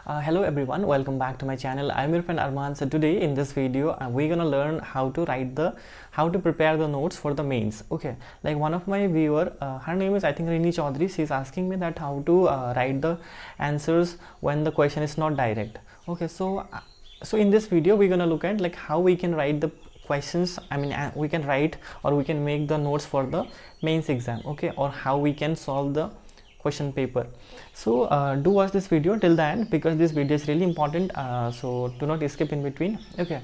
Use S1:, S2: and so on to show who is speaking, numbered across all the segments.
S1: Hello everyone, welcome back to my channel. I'm your friend Arman. So today in this video we're gonna learn how to prepare the notes for the mains. Okay, like one of my viewer, her name is I think Rini Chaudhary. She's asking me that how to write the answers when the question is not direct. Okay, so in this video we're gonna look at like how we can write the questions. We can write or we can make the notes for the mains exam. Okay, or how we can solve the question paper. So do watch this video till the end because this video is really important, so do not skip in between. Okay,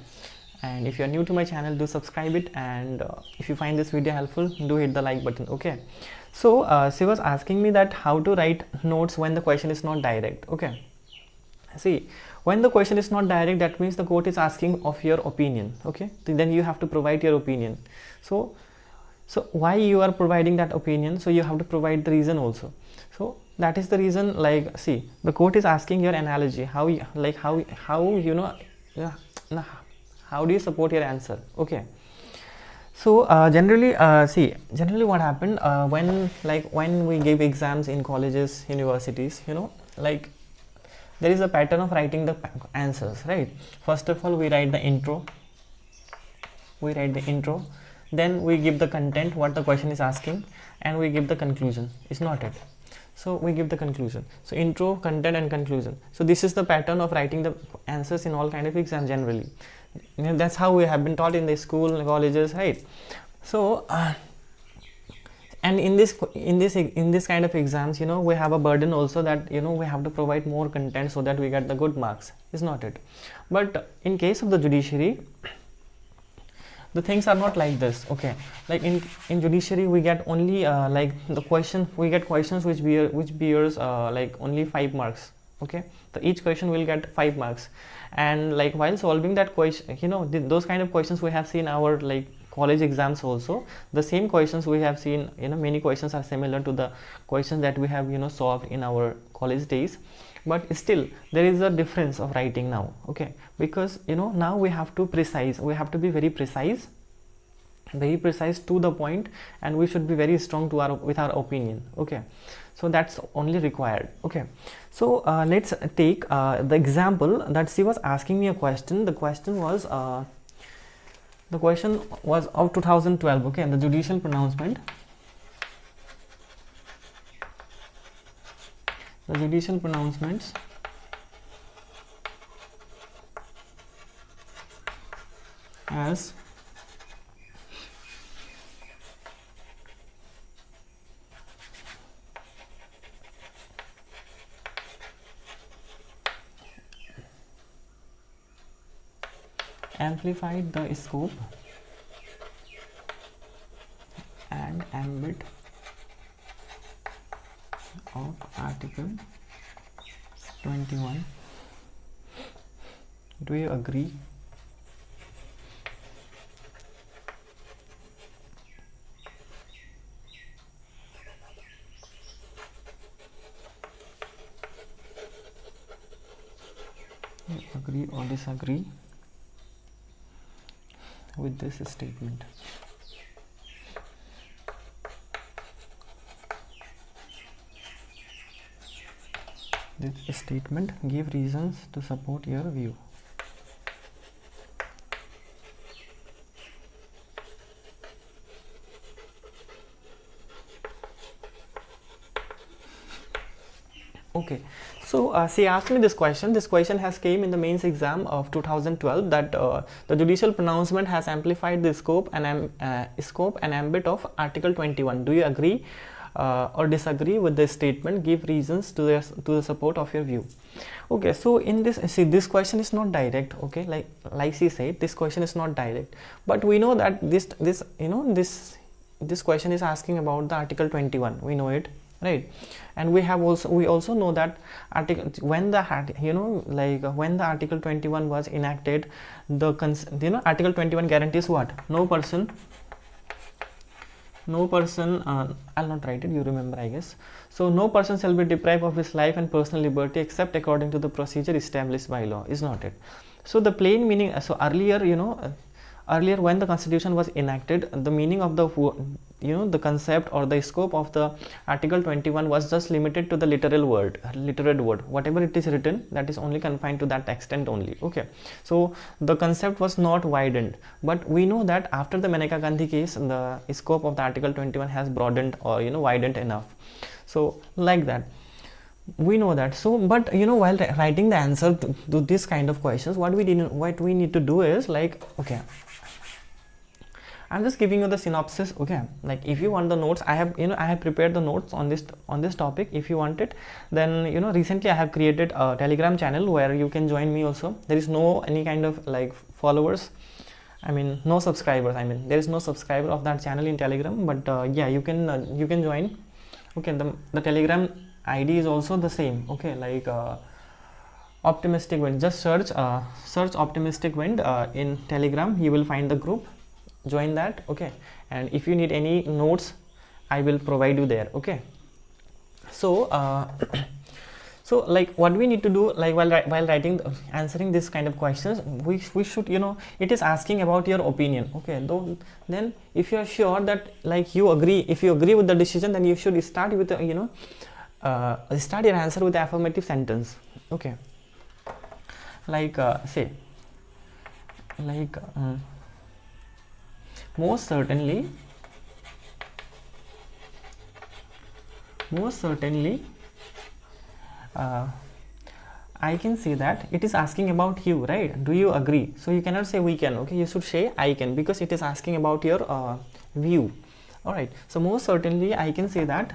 S1: and if you are new to my channel, do subscribe it, and if you find this video helpful, do hit the like button. Okay, so she was asking me that how to write notes when the question is not direct. Okay, see, when the question is not direct, that means the court is asking of your opinion. Okay, then you have to provide your opinion. So why you are providing that opinion, so you have to provide the reason also. So that is the reason, like, see, the court is asking your analogy, how you, like how you know, yeah, how do you support your answer. Okay, so generally what happened when we give exams in colleges, universities, you know, like there is a pattern of writing the answers, right? First of all, we write the intro, then we give the content, what the question is asking, and we give the conclusion. Is not it? So we give the conclusion. So intro, content, and conclusion. So this is the pattern of writing the answers in all kind of exams generally. You know, that's how we have been taught in the school, colleges, right? So and in this kind of exams, you know, we have a burden also that, you know, we have to provide more content so that we get the good marks. Is not it? But in case of the judiciary, the things are not like this. Okay, like in judiciary we get only like the question, we get questions which bears like only 5 marks. Okay, so each question will get 5 marks, and like while solving that question, you know, those kind of questions we have seen our like college exams also. The same questions we have seen, you know, many questions are similar to the questions that we have, you know, solved in our college days, but still there is a difference of writing now. Okay, because, you know, now we have to be very precise to the point, and we should be very strong to with our opinion. Okay, so that's only required. Okay, so let's take the example that she was asking me a question. The question was of 2012. Okay, the judicial pronouncements as amplified the scope and ambit of Article 21. Do you agree? Agree or disagree with this statement? This statement give reasons to support your view. Okay, so she asked me this question. This question has came in the mains exam of 2012, that the judicial pronouncement has amplified the scope and ambit of Article 21. Do you agree or disagree with this statement? Give reasons to the support of your view. Okay, so in this, see, this question is not direct. Okay, like she said, this question is not direct, but we know that this question is asking about the Article 21. We know it, right? And we also know that when the Article 21 was enacted, Article 21 guarantees what? No person, I'll not write it, you remember, I guess. So no person shall be deprived of his life and personal liberty except according to the procedure established by law. Is not it? So the plain meaning, so earlier, you know, earlier when the constitution was enacted, the meaning of the the concept or the scope of the Article 21 was just limited to the literal word, whatever it is written, that is only confined to that extent only. Okay, so the concept was not widened, but we know that after the Maneka Gandhi case, the scope of the Article 21 has broadened or widened enough. So like that, we know that. So but while writing the answer to this kind of questions, what we need to do is, like, okay, I'm just giving you the synopsis. Okay, like if you want the notes, I have prepared the notes on this topic. If you want it, then recently I have created a Telegram channel where you can join me also. There is no any kind of like followers, I mean no subscribers, I mean there is no subscriber of that channel in Telegram, but yeah, you can join. Okay, the Telegram ID is also the same. Okay, like Optimistic Wind, just search Optimistic Wind in Telegram, you will find the group. Join that. Okay, and if you need any notes, I will provide you there. Okay, so so like what we need to do, like while answering this kind of questions, we should, it is asking about your opinion. Okay, though then if you are sure that like if you agree with the decision, then you should start with start your answer with the affirmative sentence. Okay, like say like most certainly I can say that it is asking about you, right? Do you agree? So you cannot say we can. Okay, you should say I can, because it is asking about your view. All right, so most certainly I can say that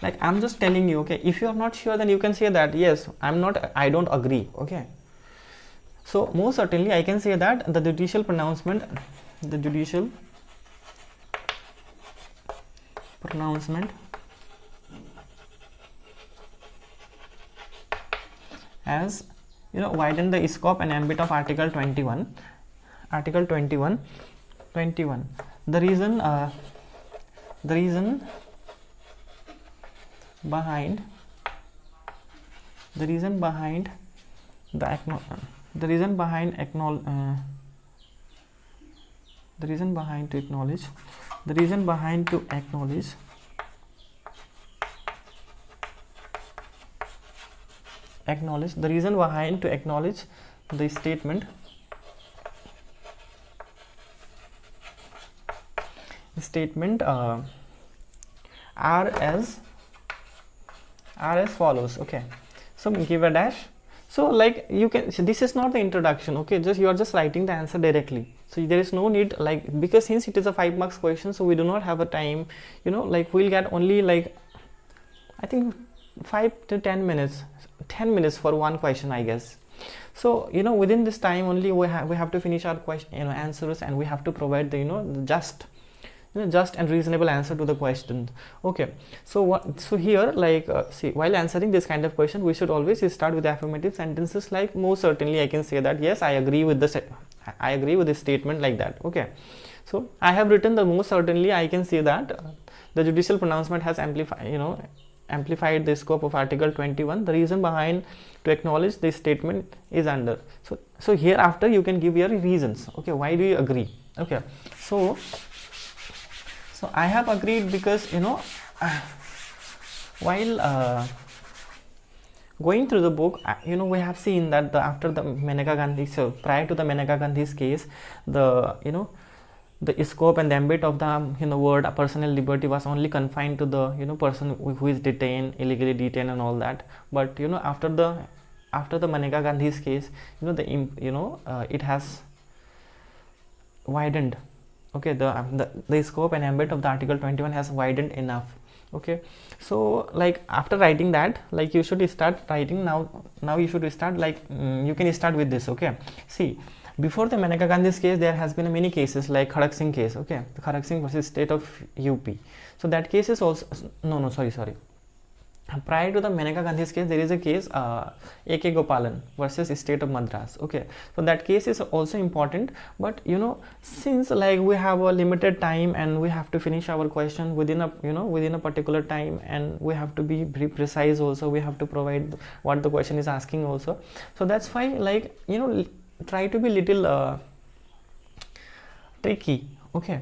S1: like I'm just telling you. Okay, if you are not sure, then you can say that yes, I don't agree. Okay, so most certainly I can say that the judicial pronouncement has widened the scope and ambit of Article 21. The reason behind to acknowledge the statement are as follows. Okay, so give a dash. So like you can, so this is not the introduction. Okay, you are just writing the answer directly. So there is no need, like, because since it is a 5 marks question, so we do not have a time, like we'll get only like I think 5 to 10 minutes, 10 minutes for one question, I guess. So within this time only we have to finish our question answers, and we have to provide the just and reasonable answer to the question. Okay, so here, like see, while answering this kind of question, we should always start with affirmative sentences, like most certainly I can say that yes, I agree with this statement, like that. Okay, so I have written the most certainly I can say that the judicial pronouncement has amplified the scope of Article 21. The reason behind to acknowledge this statement is under. So hereafter you can give your reasons. Okay, why do you agree? Okay, so I have agreed because while going through the book, we have seen that after the Maneka Gandhi, so prior to the Maneka Gandhi's case, the scope and the ambit of the word personal liberty was only confined to the person who is illegally detained and all that. But after the Maneka Gandhi's case, it has widened. Okay, the scope and ambit of the Article 21 has widened enough. Okay, so like after writing that, like you should start writing now you should start, like you can start with this. Okay, see, before the Maneka Gandhi's case, there has been many cases like Khadak Singh case. Okay, the Khadak Singh versus state of UP. So that case is also sorry. Prior to the Maneka Gandhi's case, there is a case A.K. Gopalan versus state of Madras. Okay, so that case is also important, but since like we have a limited time and we have to finish our question within a particular time, and we have to be very precise also, we have to provide what the question is asking also. So that's why, like try to be little tricky. Okay,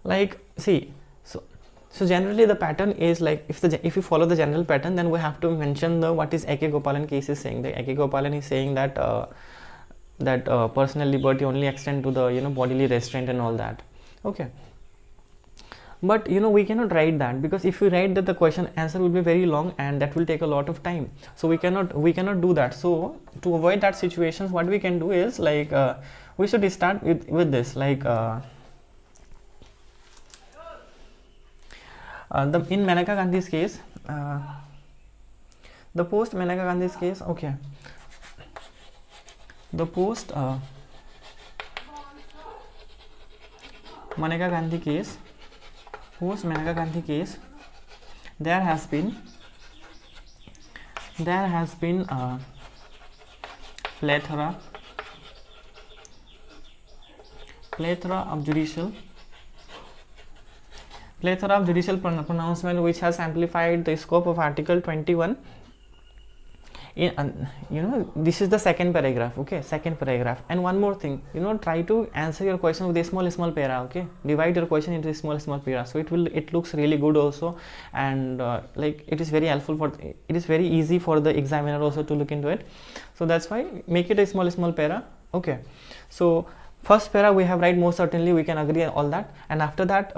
S1: like see, so generally the pattern is like, if you follow the general pattern, then we have to mention the what is A.K. Gopalan case is saying. The A.K. Gopalan is saying that personal liberty only extend to the bodily restraint and all that. Okay, but we cannot write that, because if we write that, the question answer will be very long and that will take a lot of time. So we cannot do that. So to avoid that situations, what we can do is like we should start with this, like in Maneka Gandhi's case, the post Maneka Gandhi's case, okay, the post Maneka Gandhi case, post Maneka Gandhi case, there has been plethora of judicial pronouncement which has amplified the scope of Article 21. This is the second paragraph. Okay, second paragraph. And one more thing, try to answer your question with a small para. Okay, divide your question into a small para, so it looks really good also, and like it is very helpful it is very easy for the examiner also to look into it. So that's why make it a small para. Okay, so first para we have write, most certainly we can agree on all that, and after that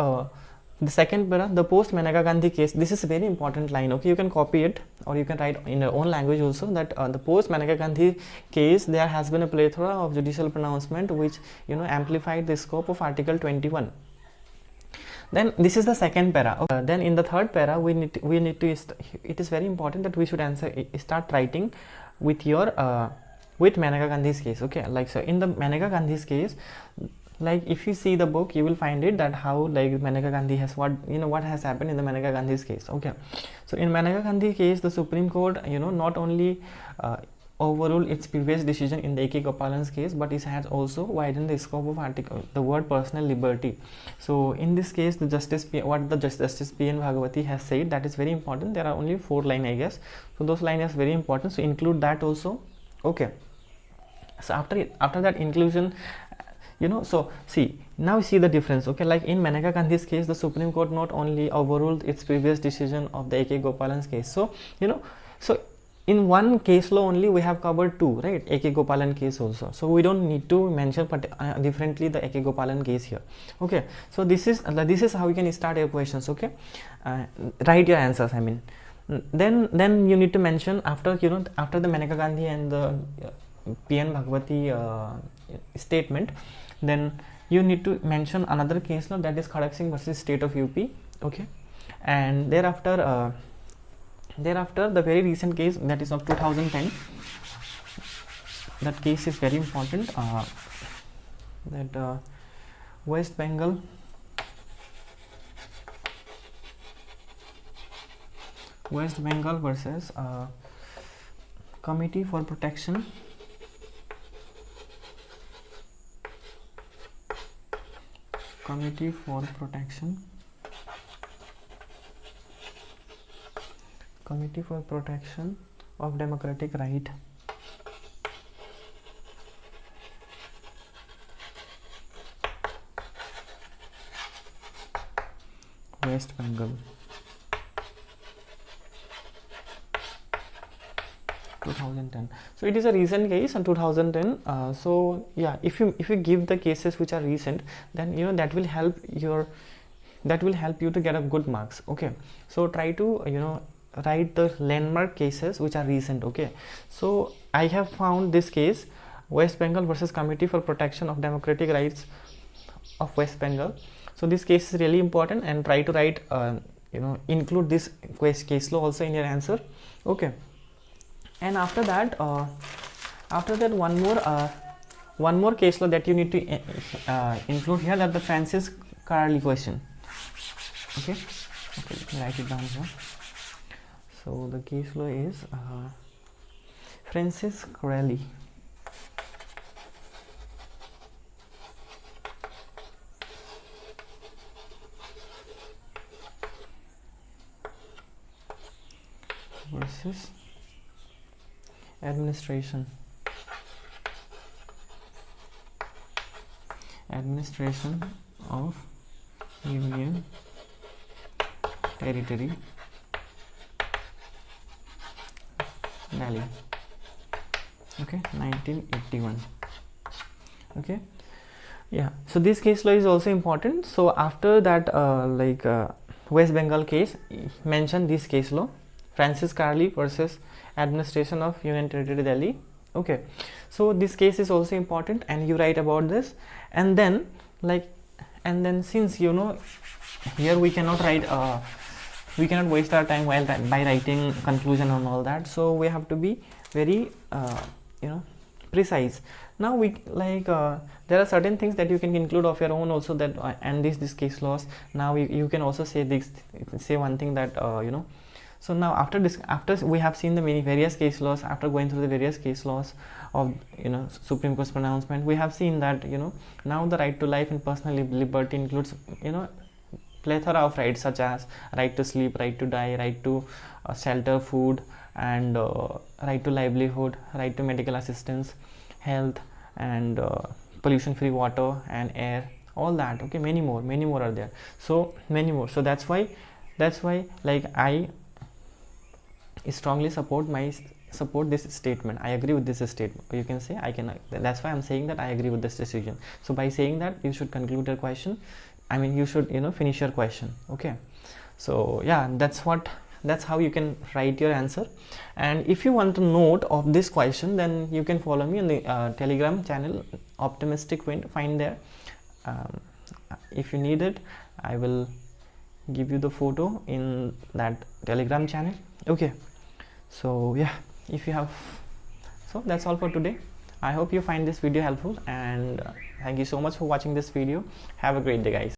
S1: the second para, the post Maneka Gandhi case. This is a very important line. Okay, you can copy it or you can write in your own language also, that the post Maneka Gandhi case, there has been a plethora of judicial pronouncement which amplified the scope of Article 21. Then this is the second para. Okay. Then in the third para we need to it is very important that we should start writing with your with Maneka Gandhi's case. Okay, like so in the Maneka Gandhi's case, like if you see the book, you will find it that how like Maneka Gandhi has what has happened in the Maneka Gandhi's case. Okay, so in Maneka Gandhi case, the Supreme Court not only overruled its previous decision in the A.K. Gopalan's case, but it has also widened the scope of the word personal liberty. So in this case, the Justice P.N. Bhagwati has said, that is very important. There are only 4 lines, I guess, so those lines are very important, so include that also. Okay, so after that inclusion, so see, now see the difference. Okay, like in Maneka Gandhi's case, the Supreme Court not only overruled its previous decision of the A.K. Gopalan's case, so so in one case law only we have covered 2, right? A.K. Gopalan case also, so we don't need to mention differently the A.K. Gopalan case here. Okay, so this is how you can start your questions. Okay, write your answers, I mean. Then you need to mention after after the Maneka Gandhi and the P.N. Bhagwati statement, then you need to mention another case law, that is Khadak Singh versus State of UP. Okay, and thereafter the very recent case, that is of 2010, that case is very important, that West Bengal versus Committee for Protection of Democratic Right. West Bengal, 2010. So it is a recent case in 2010. So yeah, if you give the cases which are recent, then that will help you to get a good marks. Okay, so try to write the landmark cases which are recent. Okay, so I have found this case, West Bengal versus Committee for Protection of Democratic Rights of West Bengal. So this case is really important, and try to write include this case law also in your answer. Okay, and after that one more case law that you need to include here, that the Francis Carlyle question. Okay, let me write it down here. So the case law is Francis Carlyle versus administration of Union Territory Delhi. Okay, 1981. Okay, yeah, so this case law is also important. So after that West Bengal case, mention this case law, Francis Carley versus Administration of Union Territory Delhi. Okay, so this case is also important and you write about this. And then since you know here we cannot write we cannot waste our time while by writing conclusion and all that, so we have to be very precise. Now we there are certain things that you can include of your own also, that and this case laws. Now you can also say one thing that so now after we have seen the various case laws, after going through the various case laws of Supreme Court's pronouncement, we have seen that now the right to life and personal liberty includes plethora of rights, such as right to sleep, right to die, right to shelter, food, and right to livelihood, right to medical assistance, health, and pollution free water and air, all that. Okay, many more are there, so many more. So that's why like I strongly support this statement. I agree with this statement, or you can say that's why I'm saying that I agree with this decision. So by saying that, you should conclude your question, I mean you should finish your question. Okay, so yeah, that's how you can write your answer. And if you want a note of this question, then you can follow me on the Telegram channel, Optimistic Wind. Find there. If you need it, I will give you the photo in that Telegram channel. Okay, so yeah, if you have, so that's all for today. I hope you find this video helpful, and thank you so much for watching this video. Have a great day, guys.